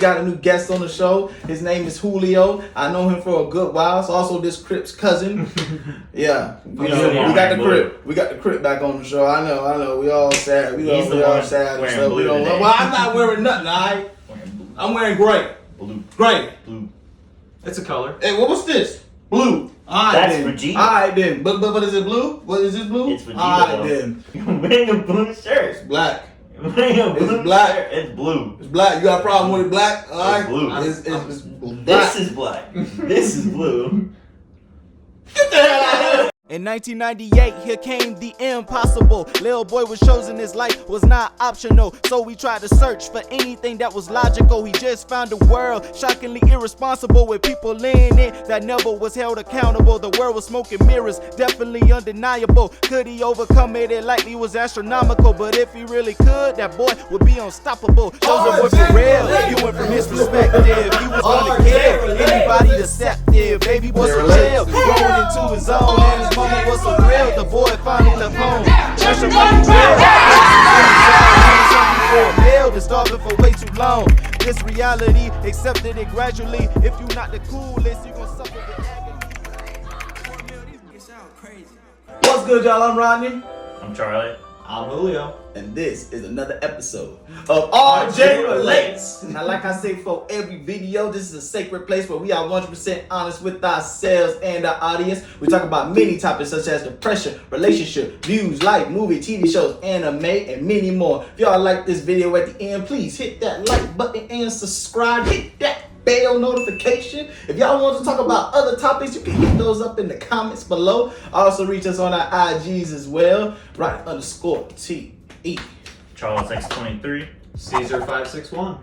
got a new guest on the show. His name is Julio. I know him for a good while. It's also this Crip's cousin. Yeah, we got the Crip. We got the Crip back on the show. I know. We all sad. We all sad and stuff. Well, I'm not wearing nothing. Alright, I'm wearing gray. Gray. Blue. It's a color. Hey, what's this? Blue. That's Vegeta. Alright then. But is it blue? What is this blue? It's Vegeta. Alright then. You're wearing a blue shirt. It's black. You're wearing a blue It's black. shirt. It's blue. It's black. You got a problem with it black? Alright. It's blue. It's black. This is black. This is blue. Get the hell out of here. In 1998, here came the impossible. Lil boy was chosen, his life was not optional. So we tried to search for anything that was logical. He just found a world shockingly irresponsible, with people in it that never was held accountable. The world was smoking mirrors, definitely undeniable. Could he overcome it? It likely was astronomical. But if he really could, that boy would be unstoppable. Chosen boy for real, he went from his perspective. He was gonna kill anybody deceptive. Baby boy so chill, growing into his own. And his mama was so thrilled, the boy finally left home. Pressure money real. Been starving for way too long. This reality, accepted it gradually. If you not the coolest, you gon' suffer the agony. What's good, y'all? I'm Rodney. I'm Charlie. I'm Julio. And this is another episode of RJ Relates. Now, like I say for every video, this is a sacred place where we are 100% honest with ourselves and our audience. We talk about many topics such as depression, relationship, views, life, movie, TV shows, anime, and many more. If y'all like this video at the end, please hit that like button and subscribe. Hit that bell notification. If y'all want to talk about other topics, you can hit those up in the comments below. Also reach us on our IGs as well. Right_TE. Charles X23. Caesar 561.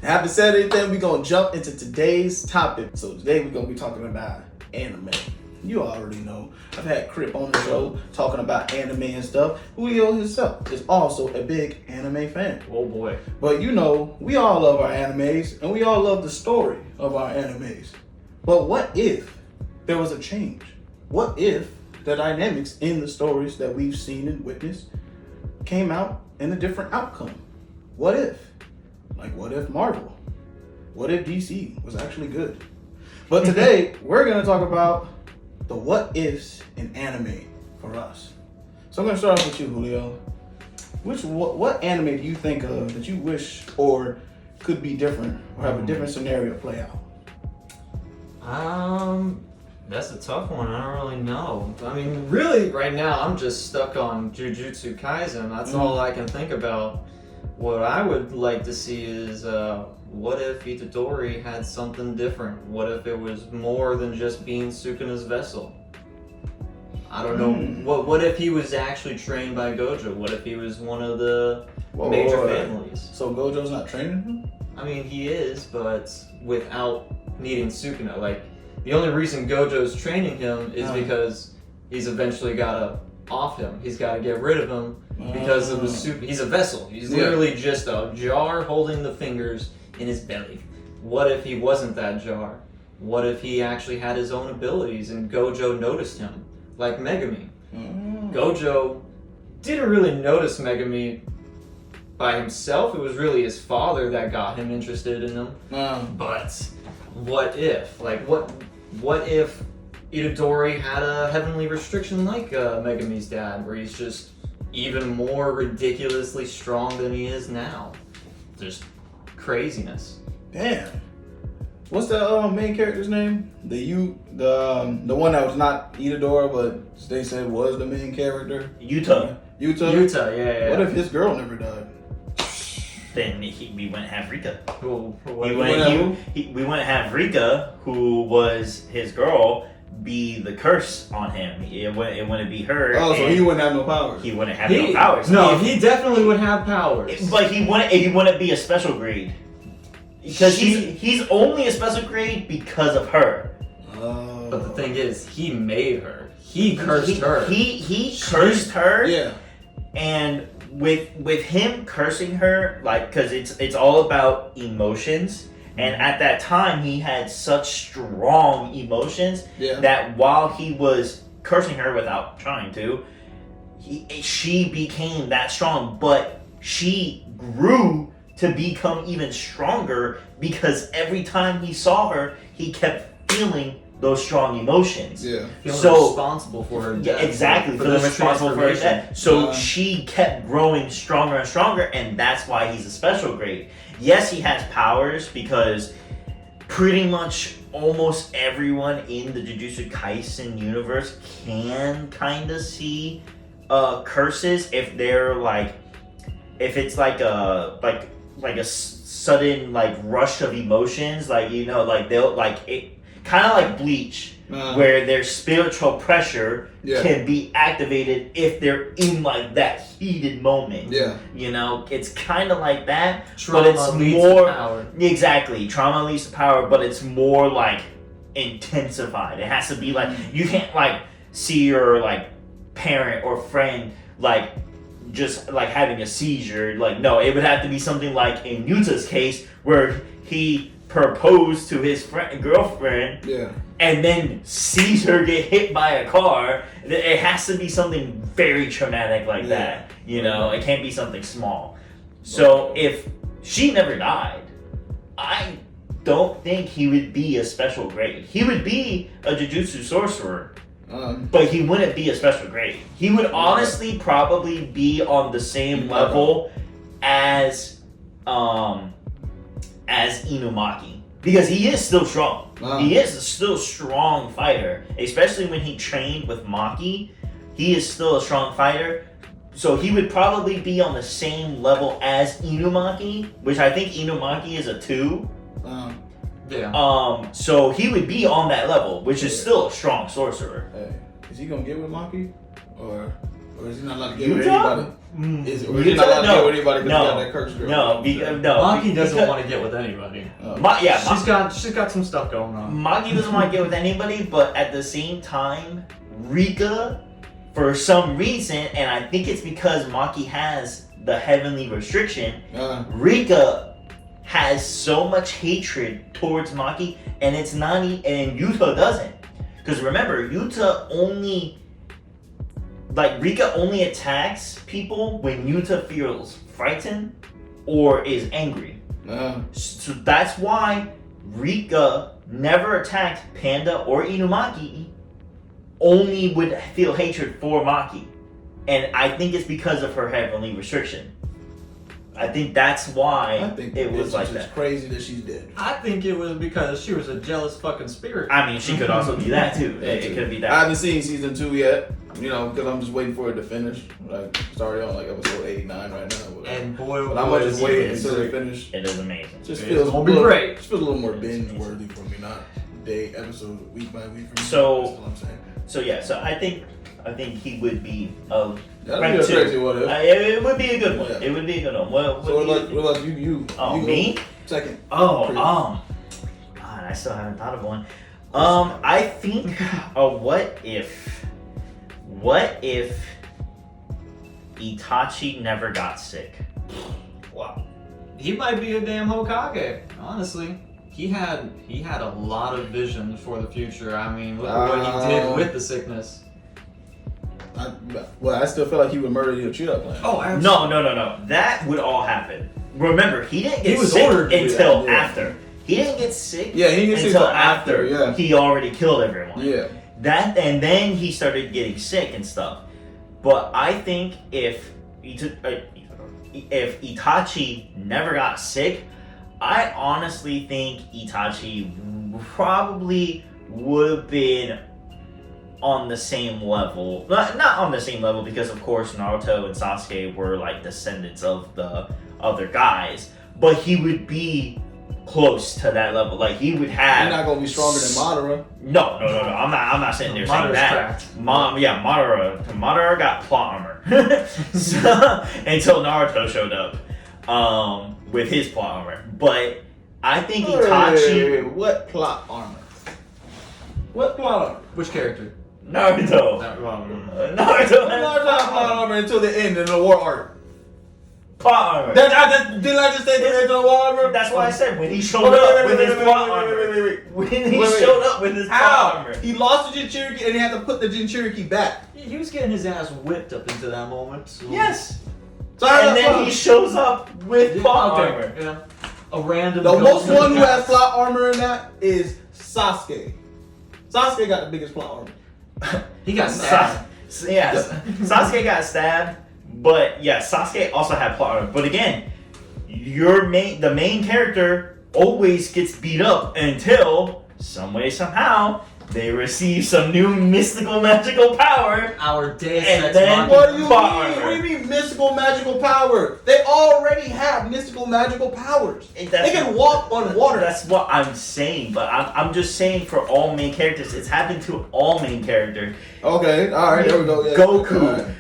Having said anything, we're gonna jump into today's topic. So today we're gonna be talking about anime. You already know. I've had Crip on the show talking about anime and stuff. Julio himself is also a big anime fan. Oh boy. But you know, we all love our animes, and we all love the story of our animes. But what if there was a change? What if the dynamics in the stories that we've seen and witnessed came out in a different outcome? What if? Like, what if Marvel? What if DC was actually good? But today, we're going to talk about the what ifs in anime for us. So I'm going to start off with you, Julio. What anime do you think of that you wish or could be different or have a different scenario play out? That's a tough one. I don't really know. I mean, really, right now, I'm just stuck on Jujutsu Kaisen. That's all I can think about. What I would like to see is, what if Itadori had something different? What if it was more than just being Sukuna's vessel? I don't know. What if he was actually trained by Gojo? What if he was one of the major families? So Gojo's not training him? I mean, he is, but without needing Sukuna. Like, the only reason Gojo's training him is because he's eventually got to off him. He's got to get rid of him because of the he's a vessel. He's literally just a jar holding the fingers in his belly. What if he wasn't that jar? What if he actually had his own abilities and Gojo noticed him? Like Megami. Gojo didn't really notice Megami by himself. It was really his father that got him interested in him. But what if? Like, what if Itadori had a heavenly restriction like Megami's dad, where he's just even more ridiculously strong than he is now? Just craziness. Damn. What's the main character's name? The one that was not Itadori, but they said was the main character. Yuta, yeah. What if his girl never died? Then we went have Rika. We went have Rika, who was his girl, be the curse on him. It wouldn't be her. Oh, so he wouldn't have no powers. He wouldn't have no powers. No, he definitely would have powers. But he wouldn't be a special grade. Because he's only a special grade because of her. But the thing is, he made her. He cursed her. He cursed her. Yeah. And with him cursing her, like, because it's all about emotions. And at that time, he had such strong emotions that while he was cursing her without trying to, she became that strong. But she grew to become even stronger because every time he saw her, he kept feeling those strong emotions. Yeah. Feeling responsible for her death. Yeah, exactly. Feeling responsible for her death. So she kept growing stronger and stronger, and that's why he's a special grade. Yes, he has powers because pretty much almost everyone in the Jujutsu Kaisen universe can kind of see curses if they're like, if it's like a sudden like rush of emotions, like like they'll like it, kind of like Bleach, where their spiritual pressure can be activated if they're in like that heated moment. Yeah, it's kind of like that, Trauma but it's leads more to power. Exactly. Trauma leads to power, but it's more like intensified. It has to be like you can't like see your like parent or friend like just like having a seizure. Like no, it would have to be something like in Yuta's case where he proposed to his girlfriend, and then sees her get hit by a car. It has to be something very traumatic like that. It can't be something small. So if she never died, I don't think he would be a special grade. He would be a Jujutsu sorcerer, but he wouldn't be a special grade. He would honestly probably be on the same level as Inumaki, because he is still strong. He is still a strong fighter, especially when he trained with Maki. He is still a strong fighter, so he would probably be on the same level as Inumaki, which I think Inumaki is a 2. So he would be on that level, which is still a strong sorcerer. Hey, is he gonna get with Maki, or is he not allowed to get with anybody? Is he not allowed to get with anybody because he got that curse girl? No, Maki doesn't want to get with anybody. She's got some stuff going on. Maki doesn't want to get with anybody, but at the same time, Rika, for some reason, and I think it's because Maki has the heavenly restriction, Rika has so much hatred towards Maki, and it's not, and Yuta doesn't. Because remember, Yuta only, like, Rika only attacks people when Yuta feels frightened or is angry. So that's why Rika never attacked Panda or Inumaki, only would feel hatred for Maki. And I think it's because of her heavenly restriction. I think that's why it was like that. It's crazy that she's dead. I think it was because she was a jealous fucking spirit. I mean, she could also be that too. It could be that. I haven't seen season 2 yet, because I'm just waiting for it to finish. Like, started on like episode 89 right now. Whatever. And boy, but I'm gonna just wait until they finish. It is amazing. Just feels a little more binge worthy for me, not day episodes week by week for me. So, that's what I'm saying. So yeah, so I think he would be that'd be a crazy what if. It would be a good one. Yeah. It would be a good one. What about you? Oh, me? Second. God, I still haven't thought of one. I think what if Itachi never got sick? Wow. He might be a damn Hokage, honestly. He had a lot of vision for the future. I mean, look at what he did with the sickness. I still feel like he would murder the Uchiha clan. Oh, absolutely. No. That would all happen. Remember, he didn't get sick until after. He didn't get sick until after he already killed everyone. Yeah. And then he started getting sick and stuff. But I think if Itachi never got sick, I honestly think Itachi probably would have been on the same level. Not on the same level, because of course Naruto and Sasuke were like descendants of the other guys. But he would be close to that level. Like he would have. He's not gonna be stronger than Madara. No. I'm not sitting there saying that. Madara got plot armor until Naruto showed up with his plot armor. But I think Itachi. Wait, what plot armor? What plot armor? Which character? Naruto. Naruto plot armor until the end of the war arc. Plot armor. Didn't I just say the end of the war armor? That's why I said when he showed up with his plot armor. When he showed up with his plot armor. He lost the Jinchuriki and he had to put the Jinchuriki back. He was getting his ass whipped up into that moment. So. Yes. And then he shows up with plot armor. Yeah. A random. The most ghost one who in the has past. plot armor in that is Sasuke. Sasuke got the biggest plot armor. He got stabbed. Sasuke got stabbed, but yeah, Sasuke also had plot armor. But again, the main character always gets beat up until some way somehow they receive some new mystical magical power. Our Deus And Ex then- What do you mean? Plot armor. What do you mean mystical magical power? They already have mystical magical powers. They can walk on water. That's what I'm saying, but I'm just saying for all main characters, it's happened to all main characters. Okay, all right, there we go. Yeah, Goku,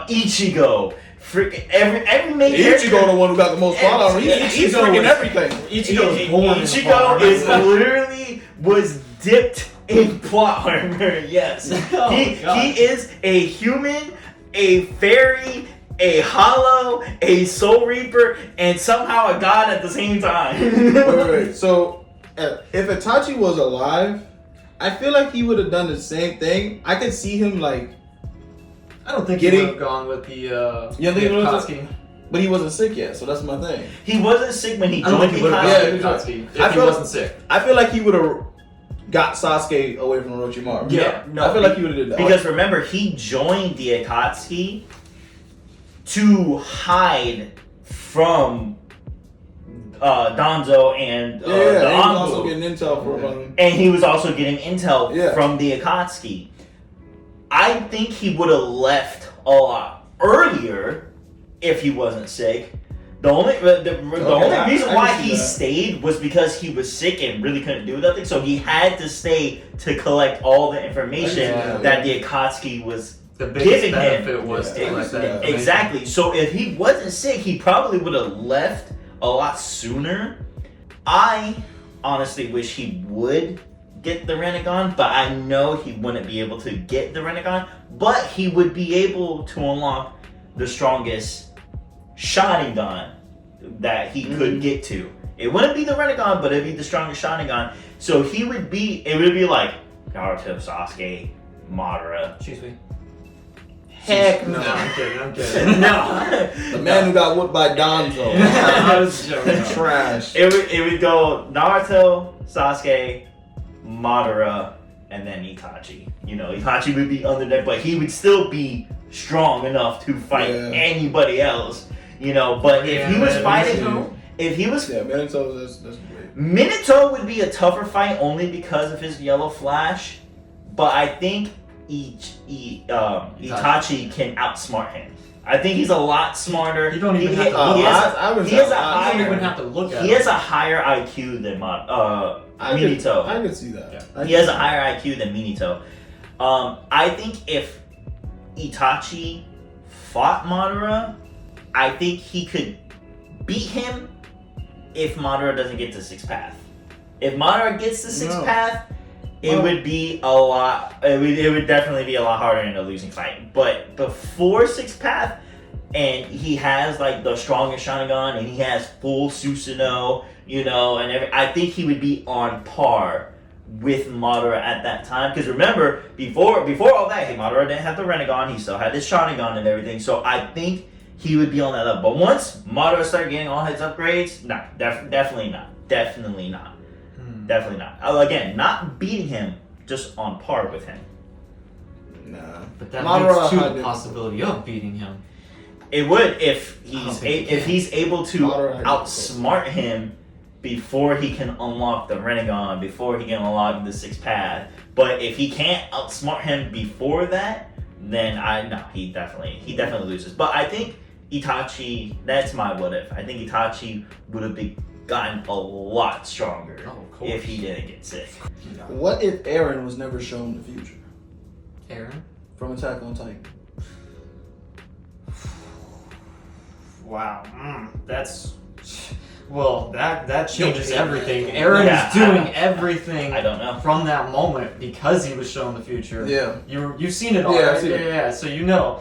Ichigo, freaking every main character. Ichigo the one who got the most plot armor. He's Ichigo freaking was- everything. Ichigo was born in the plot Ichigo is armor. literally was dipped in plot armor. Yes, Oh, he God. is a human, a fairy, a hollow, a soul reaper, and somehow a god at the same time. Wait. So, if Itachi was alive, I feel like he would have done the same thing. I could see him like, I don't think Getting- he would have gone with the Yeah, they would've- Akatsuki. but he wasn't sick yet, so that's my thing. He wasn't sick when he I don't joined think he the would have Akatsuki. gone with Akatsuki I if he feel- wasn't sick. I feel like he would have got Sasuke away from Orochimaru. Yeah, no, I feel like he would have did that. Because remember, he joined the Akatsuki to hide from Danzo and yeah, the he was Anbu. also getting intel from And he was also getting intel Yeah. from the Akatsuki. I think he would have left a lot earlier if he wasn't sick. The only I reason can why see he that. stayed was because he was sick and really couldn't do nothing. So he had to stay to collect all the information Yeah. that the Akatsuki was The biggest giving him. benefit was Yeah, to collect that information. Exactly. So if he wasn't sick, he probably would have left a lot sooner. I honestly wish he would get the Rinnegan, but I know he wouldn't be able to get the Rinnegan, but he would be able to unlock the strongest Sharingan that he could get to. It wouldn't be the Rinnegan, but it'd be the strongest Sharingan. So it would be like Naruto, Sasuke, Madara. Excuse me. Heck No, no. I'm kidding. No. The man who got whooped by Danzo. I was joking. Trash. It would go Naruto, Sasuke, Madara, and then Itachi. You know, Itachi would be under there, but he would still be strong enough to fight Yeah. anybody else. You know, but if he was Yeah, fighting, Minato. if he was Yeah, Minato, that's great. Minato would be a tougher fight only because of his yellow flash, but I think Itachi can outsmart him. I think he's a lot smarter. You don't even have to he look has at a- I would he has say- a I You don't even higher have to look at he it. has a higher IQ than Minato. I could see that. Yeah. He has a higher IQ than Minato. I think if Itachi fought Madara, I think he could beat him if Madara doesn't get to Sixth Path. If Madara gets to Sixth No. Path, it would be a lot. It would definitely be a lot harder in a losing fight. But before Sixth Path, and he has like the strongest Sharingan, and he has full Susanoo, you know, and I think he would be on par with Madara at that time. Because remember, before all that, hey, Madara didn't have the Rinnegan. He still had his Sharingan and everything. So I think he would be on that level. But once Madara started getting all his upgrades, nah, definitely not. Definitely not. Definitely not. Again, not beating him, just on par with him. Nah. But that Madara leads to had the it. possibility of beating him. It would if I don't he's think he if can. he's able to Madara had it. outsmart him before he can unlock the Rinnegan, before he can unlock the Sixth Path. But if he can't outsmart him before that, then he definitely loses. But I think Itachi, that's my what if. I think Itachi would have gotten a lot stronger Oh, of course. if he didn't get sick. What if Eren was never shown the future Aaron? from Attack on Titan? Wow. That's... Well, that changes everything. Aaron Yeah, is doing everything I don't know. from that moment because he was shown the future. Yeah. You've seen it all, Yeah, I've right? seen it. Yeah, so you know.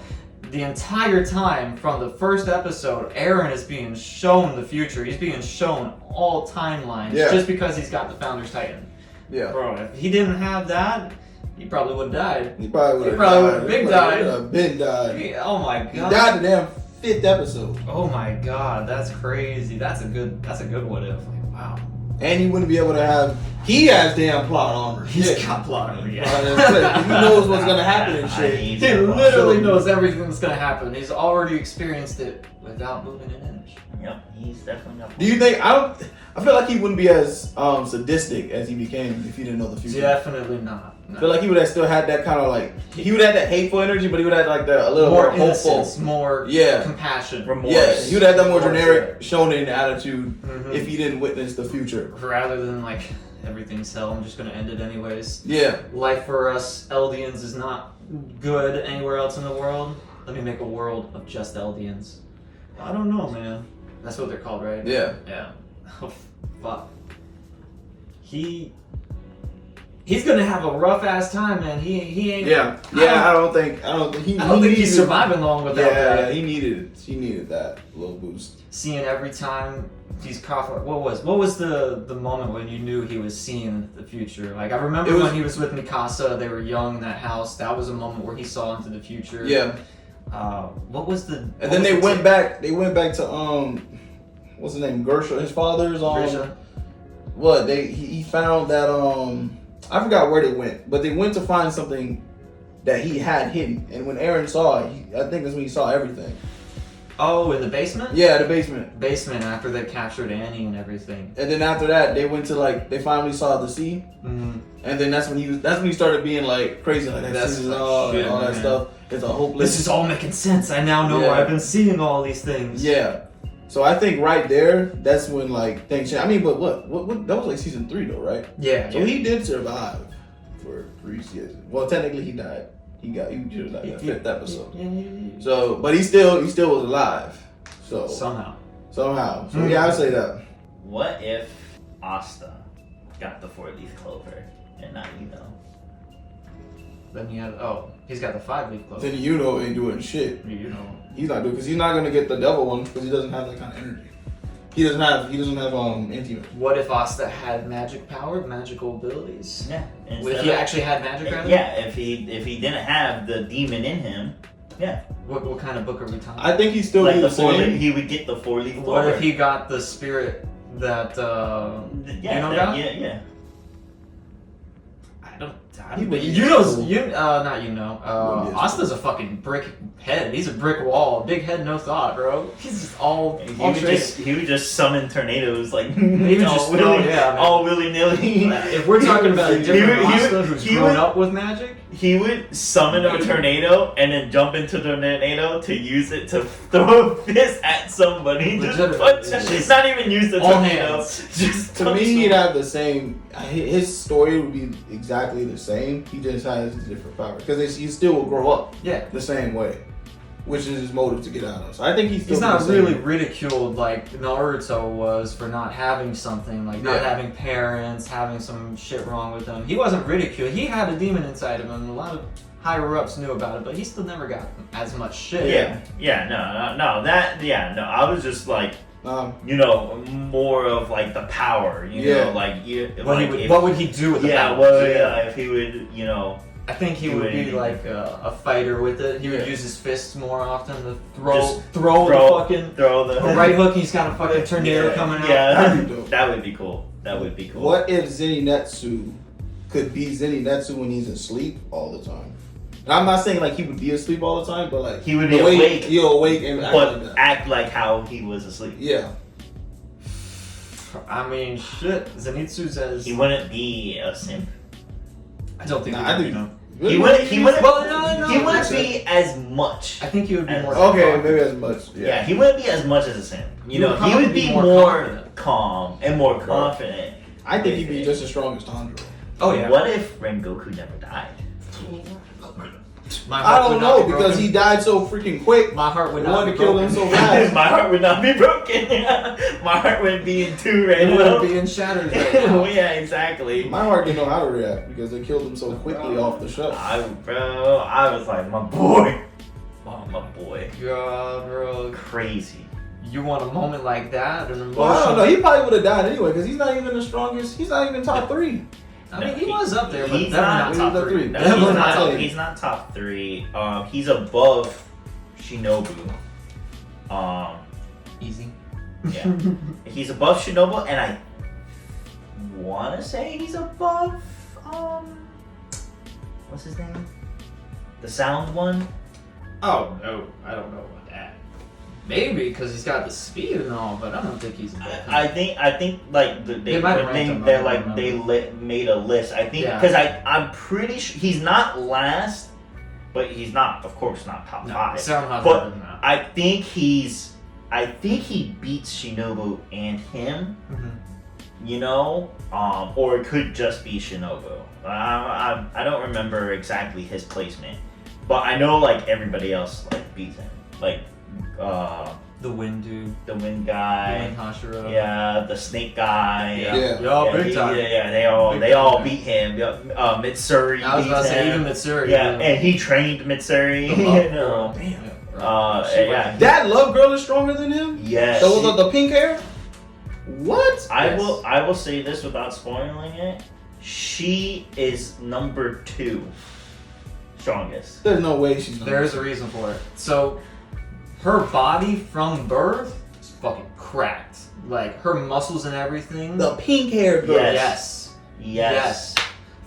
The entire time from the first episode, Aaron is being shown the future. He's being shown all timelines Yeah. just because he's got the Founder's Titan. Yeah. Bro, if he didn't have that, he probably would have died. He probably would have probably died. would've been He died. would have been died. Oh my He god. died the damn 5th episode. Oh my god, that's crazy. That's a good what if. Like, wow. And he wouldn't be able to have. He has damn plot armor. He's got plot armor, yeah. He knows what's gonna happen and shit. He literally knows everything that's gonna happen. He's already experienced it without moving an inch. Yep, he's definitely got. Do you think? I feel like he wouldn't be as sadistic as he became if he didn't know the future. Definitely not. No. I feel like he would have still had that kind of like he would have that hateful energy, but he would have like a little more more hopeful, innocence, more compassion, remorse. Yeah, he would have that more generic shonen attitude if he didn't witness the future, rather than like everything's hell. I'm just gonna end it anyways. Yeah, life for us Eldians is not good anywhere else in the world. Let me make a world of just Eldians. I don't know, man. That's what they're called, right? Yeah. Yeah. Oh, fuck. He's gonna have a rough ass time, man. He ain't. Yeah. I don't think he's surviving long without that. Yeah, he needed that little boost. Seeing every time he's coughing. What was the moment when you knew he was seeing the future? Like I remember when he was with Mikasa. They were young in that house. That was a moment where he saw into the future. Yeah. What was the? And then they went back. They went back to what's his name? Gersha. His father's Grisha. What he found that I forgot where they went, but they went to find something that he had hidden. And when Eren saw it, I think that's when he saw everything. Oh, in the basement? Yeah, the basement. Basement after they captured Annie and everything. And then after that, they went to they finally saw the sea. Mm-hmm. And then that's when he started being like crazy, like that's shit, all that stuff. It's a hopeless. This is all making sense. I now know where I've been seeing all these things. Yeah. So I think right there, that's when things change. I mean, but what that was like season 3 though, right? Yeah. So he did survive for 3 seasons. Well, technically he died. He should have died in the 5th episode. Yeah. So, but he still was alive. So somehow. So yeah, I'd say that. What if Asta got the 4-leaf clover and not Then he's got the 5-leaf clover. Then ain't doing shit. He's not doing because he's not gonna get the devil one because he doesn't have that kind of energy. He doesn't have anti. What if Asta had magical abilities? Yeah. What if he actually had magic? Rather? Yeah. If he didn't have the demon in him. Yeah. What kind of book are we talking? I think he's still the 4-leaf. He would get the 4-leaf clover. What if he got the spirit that got? Yeah. Asta's a fucking brick head. He's a brick wall. Big head, no thought, bro. He's just he would just summon tornadoes like all willy nilly. If we're talking about a different Asta who's grown up with magic, he would summon a tornado and then jump into the tornado to use it to throw a fist at somebody. Just not even use the tornado. Just to me, he'd have the same. His story would be exactly the same. He just has different powers because he still will grow up. Yeah, the same way, which is his motive to get out of. So I think he's not really ridiculed like Naruto was for not having something, like not having parents, having some shit wrong with him. He wasn't ridiculed. He had a demon inside of him. A lot of higher ups knew about it, but he still never got as much shit. I was just like. More of like the power, know, what would he do with the power? If he would, I think he would be like a fighter with it. He would use his fists more often to throw the right hook. He's got a fucking tornado coming out. Yeah, that would be cool. What if Zenitsu could be Zenitsu when he's asleep all the time? And I'm not saying like he would be asleep all the time, but like he would be awake. He'll awake and act like how he was asleep. Yeah. I mean, shit. Zenitsu says he wouldn't be a simp. I don't think. He wouldn't be as much. I think he would be more. Okay, maybe as much. Yeah, he wouldn't be as much as a simp. He would be more calm and more confident. I think he'd be just as strong as Tanjiro. Oh yeah. What if Rengoku never died? I don't know because he died so freaking quick. My heart would not be kill him so fast. My heart would not be broken. My heart would be in two right now. It would be in shatters right now. Yeah, exactly. My heart didn't know how to react because they killed him so quickly off the show. I was like, my boy. Oh, my boy. God, bro. Crazy. You want a moment like that? Well, I don't know. He probably would have died anyway because he's not even the strongest. He's not even top 3. I mean, he was up there, but he's definitely not top 3. He's not top 3. He's not top 3. He's above Shinobu. Easy. Yeah, he's above Shinobu, and I want to say he's above what's his name? The sound one. Oh no, I don't know about that. Maybe because he's got the speed and all, but I don't think he's. I think like they might when rank him, they're I don't like they made a list. I think Yeah. because I'm pretty sure he's not last, but he's not, of course, not top No, five. sound higher But than that. I think he beats Shinobu and him. You know, or it could just be Shinobu. I don't remember exactly his placement, but I know like everybody else like beats him. Like The wind dude. the wind The guy. wind Hashira. Yeah, the snake guy. Yeah. Yo, big time. Yeah, Big they all time. beat him. Mitsuri I was beat about to say him. even Mitsuri. Yeah, and he trained Mitsuri. You know. Damn. Yeah. That love girl is stronger than him? Yes. So the pink hair? What? I will say this without spoiling it. She is number 2 strongest. There's no way she's not. There's a reason for it. So, her body from birth is fucking cracked. Like, her muscles and everything. The pink hair girl. Yes. Yes.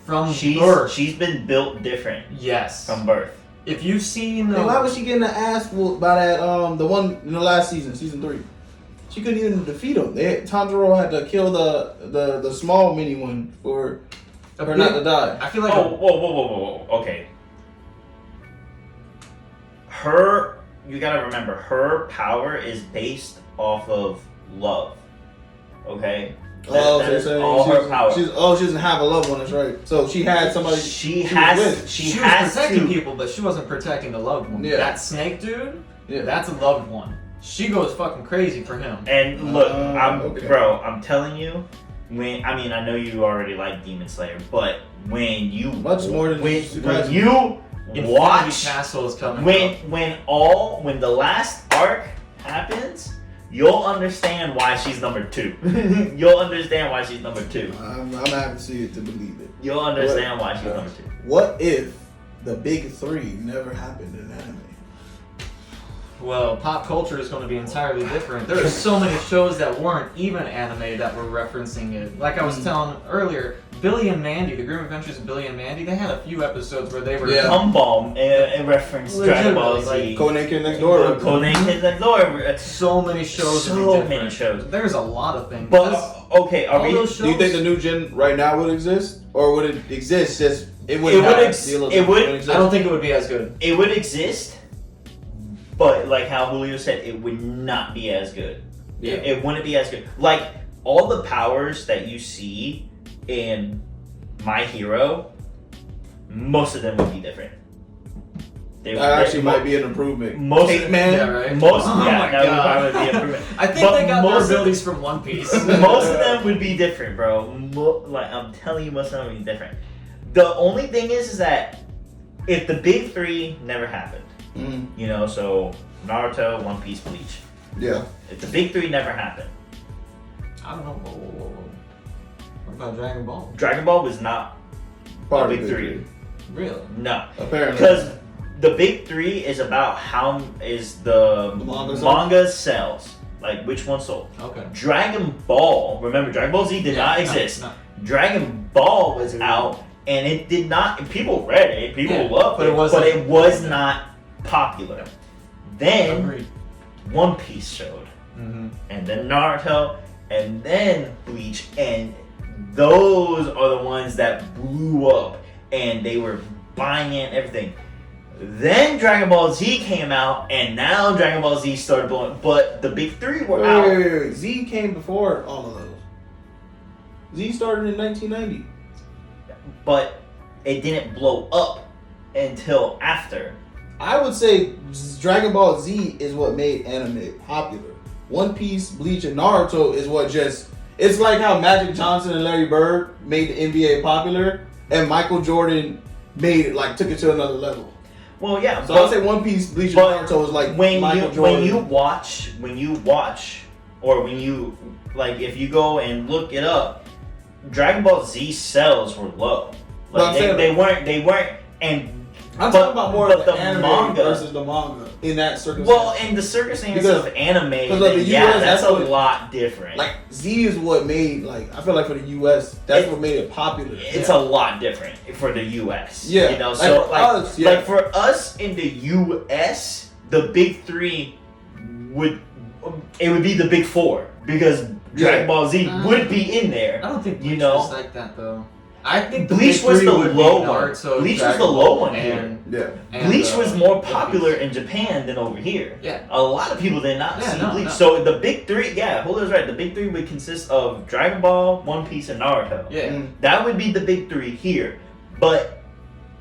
From She's birth. she's been built different Yes. from birth. If you've seen. Hey, why was she getting the ass whooped by that the one in the last season, season 3? She couldn't even defeat him. Tanjiro had to kill the small mini one for her not to die. I feel like. Whoa. Okay. You gotta remember, her power is based off of love. Okay? That is all her power. She doesn't have a loved one, that's right. So she had somebody She was has with. She was has protecting to. people, but she wasn't protecting the loved one. Yeah. That snake dude, Yeah. that's a loved one. She goes fucking crazy for him. And look, Okay. I'm telling you, I know you already like Demon Slayer, but when you Much more than when Jujutsu you Infinity watch Castle is coming. when the last arc happens, you'll understand why she's number 2. You'll understand why she's number 2. I'm gonna have to see it to believe it. You'll understand why she's number 2. What if the big 3 never happened in anime? Well, pop culture is going to be entirely different. There are so many shows that weren't even anime that were referencing it. Like I was telling earlier, Billy and Mandy, The Grim Adventures of Billy and Mandy, they had a few episodes where they were... Yeah. Come Bomb in reference to Dragon Ball Z. Legitimately, Codename Kid Next Door. Codename Kids Next Door. So many shows. would be So different. many shows. There's a lot of things. But okay, are all we? those Do you think the new gen right now would exist, or would it exist? Just it would. It would exist. I don't think it would be as good. It would exist, but like how Julio said, it would not be as good. Yeah. It wouldn't be as good. Like all the powers that you see in My Hero, most of them would be different. That actually might be an improvement. Most Cake Man. Yeah, right? Most, Oh yeah, my that would God. probably be an improvement. I think But they got most their of- abilities from One Piece. Most of them would be different, bro. Like I'm telling you, most of them would be different. The only thing is that if the big 3 never happened, you know, so Naruto, One Piece, Bleach. Yeah. If the big 3 never happened, I don't know. Whoa. What about Dragon Ball? Dragon Ball was not Part a of big the 3. Really? No, Apparently. because the big 3 is about how is the manga sells, like which one sold. Okay. Dragon Ball, remember Dragon Ball Z did not exist. No. Dragon Ball was out and it did not. People read it, people Yeah, loved but it, it wasn't- but it was not popular. Then Agreed. One Piece showed, Mm-hmm. and then Naruto, and then Bleach, and those are the ones that blew up, and they were buying it and everything. Then Dragon Ball Z came out, and now Dragon Ball Z started blowing. But the big 3 were out. Wait. Z came before all of those. Z started in 1990. But it didn't blow up until after. I would say Dragon Ball Z is what made anime popular. One Piece, Bleach, and Naruto is what just... It's like how Magic Johnson and Larry Bird made the NBA popular, and Michael Jordan made it, like, took it to another level. Well, yeah. So I'd say One Piece, Bleach, and but Naruto was like when Michael you Jordan. when you watch, or when you like, if you go and look it up, Dragon Ball Z sales were low. But I'm Like saying- they weren't, and I'm talking about more of the anime manga versus the manga in that circumstance. Well, in the circumstances of anime, because of the yeah, US, that's a what, lot different. Like Z is what made, like, I feel like for the US, that's what made it popular. It's a lot different for the US. Yeah, you know, like so for like, us, yeah. like for us in the US, the big three would be the big four because Dragon Ball Z would be in there. I don't think Bleach you know was like that though. I think the Bleach big was three the would low be one. Naruto, Bleach was Dragon the low Ball, one and, here. and, Bleach was more One Piece. popular in Japan than over here. Yeah. A lot of people did not see Bleach. No. So the big three, Holder's right. The big three would consist of Dragon Ball, One Piece, and Naruto. Yeah. That would be the big three here.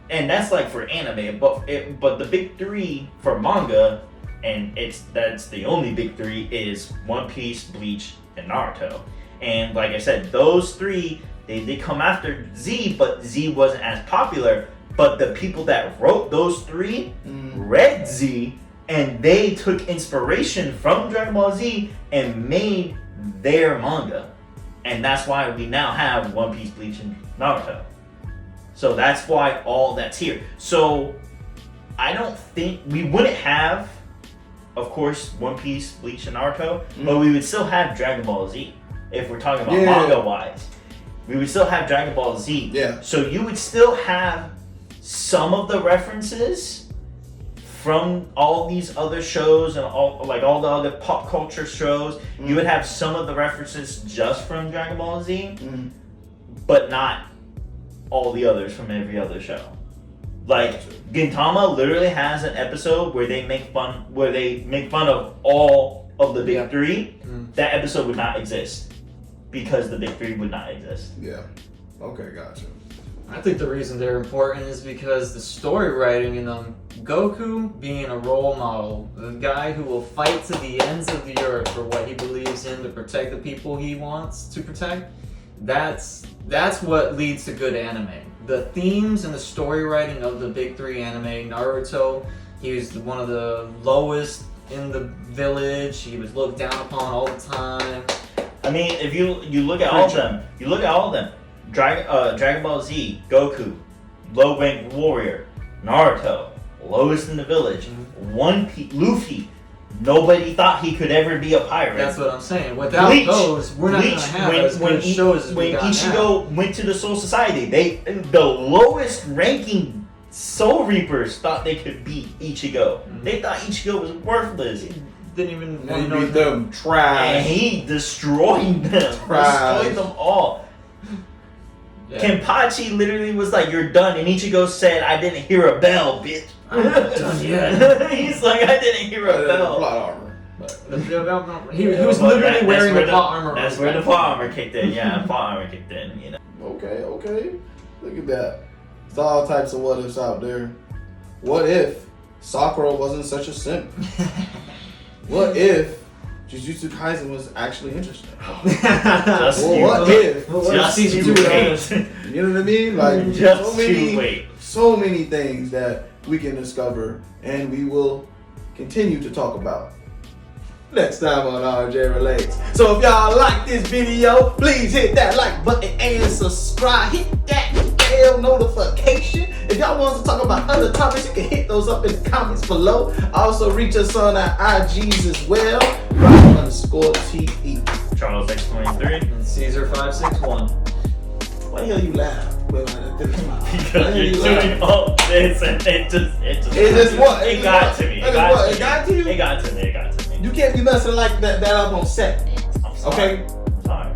And that's like for anime. But the big three for manga, and that's the only big three, is One Piece, Bleach, and Naruto. And like I said, those three, they come after Z, but Z wasn't as popular. But the people that wrote those three read Z, and they took inspiration from Dragon Ball Z and made their manga. And that's why we now have One Piece, Bleach, and Naruto. So that's why all that's here. So I don't think we wouldn't have, of course, One Piece, Bleach, and Naruto, but we would still have Dragon Ball Z. If we're talking about manga-wise, we would still have Dragon Ball Z. Yeah. So you would still have some of the references from all these other shows and all the other pop culture shows. You would have some of the references just from Dragon Ball Z, but not all the others from every other show. Like Gintama literally has an episode where they make fun of all of the big three. That episode would not exist because the big three would not exist. Yeah. Okay, gotcha. I think the reason they're important is because the story writing in them, Goku being a role model, the guy who will fight to the ends of the earth for what he believes in to protect the people he wants to protect, that's what leads to good anime. The themes and the story writing of the big three anime, Naruto, he was one of the lowest in the village, he was looked down upon all the time. I mean, if you look at all of them, Dragon Ball Z, Goku, low rank warrior, Naruto, lowest in the village, One Piece, Luffy, nobody thought he could ever be a pirate. That's what I'm saying. Without those, we're not going to have as good shows as we got Ichigo went to the Soul Society, the lowest ranking Soul Reapers thought they could beat Ichigo. They thought Ichigo was worthless. Didn't even He beat them trash. And he destroyed them. Destroyed them all. Yeah. Kenpachi literally was like, "You're done," and Ichigo said, "I didn't hear a bell, bitch." I'm not done yet. He's like, "I didn't hear a bell." Plot armor. He was literally wearing the plot armor. That's where the plot armor kicked in. Yeah, plot armor kicked in. You know. Okay. Look at that. There's all types of what ifs out there. What if Sakura wasn't such a simp? What if Jujutsu Kaisen was actually interesting? Just what if? Just you wait. You know what I mean? Like Just you wait. So many things that we can discover, and we will continue to talk about next time on RJ Relates. So if y'all like this video, please hit that like button and subscribe. Hit that bell notification. If y'all want to talk about other topics, you can hit those up in the comments below. Also reach us on our IGs as well. _TV. Charles X23. And Caesar 561. Why the hell you laugh? Because you're doing all this and it just what? It got to me. It got to you? It got to me. You can't be messing like that up on set. I'm sorry. Okay? I'm sorry.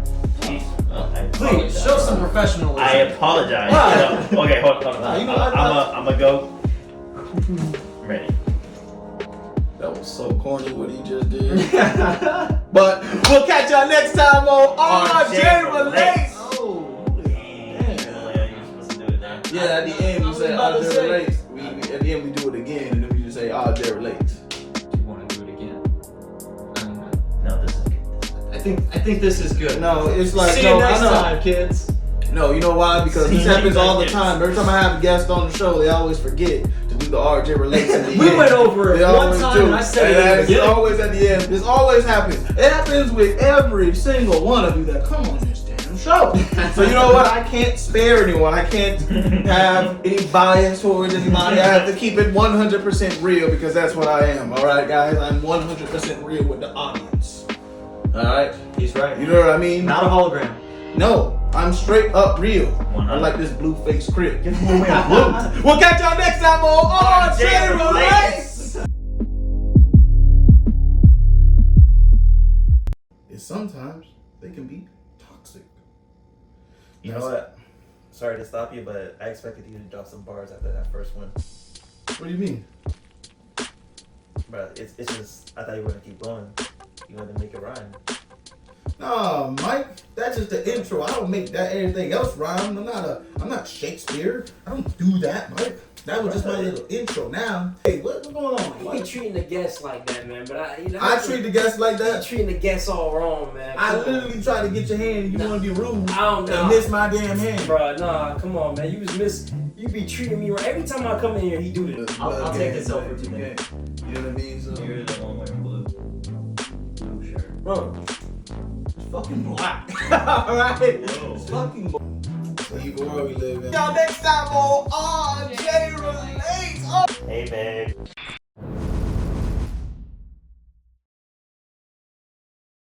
Please show some professionalism. I apologize. Why? Okay, hold on. Nah, I'm gonna go. I'm ready. That was so corny what he just did. But we'll catch y'all next time on RJ Relates. Oh, damn. You're supposed to do it there. Yeah, at the end we say RJ Relates. At the end we do it again, and then we just say RJ Relates. Do you want to do it again? No, this is good. I think this is good. No, it's like See you next time, kids. No, you know why? Because See this you happens next all the time. time. Every time I have a guest on the show, they always forget to do the RJ Relates at the end. We went over it They one always time do. and I said it at the It's beginning. always at the end. This always happens. It happens with every single one of you that come on this damn show. show. So you know what? I can't spare anyone. I can't have any bias towards anybody. I have to keep it 100% real because that's what I am. All right, guys? I'm 100% real with the audience. All right? He's right. You know what I mean? Not a hologram. No, I'm straight up real. 100. I like this blue face crib. Get him away. We'll catch y'all next time on J Relates. And sometimes they can be toxic. You know what? Sorry to stop you, but I expected you to drop some bars after that first one. What do you mean? But it's just, I thought you were going to keep going. You wanted to make it rhyme. Nah, Mike, that's just the intro. I don't make that anything else rhyme. I'm not Shakespeare. I don't do that, Mike. That was just my little intro. Now, hey, what's going on? You be treating the guests like that, man. But I treat the guests like you that. treating the guests all wrong, man. I literally try to get your hand and you want to be rude. I don't know. And miss my damn hand. Bruh, nah, come on, man. You be treating me right. Every time I come in here, he do this. I'll take this over You today. know what I mean? So, You're the one wearing blue. Blue shirt. bro, it's fucking black. Alright? It's fucking black. It's the evil world we live in. Y'all next time on J Relates. Hey, babe.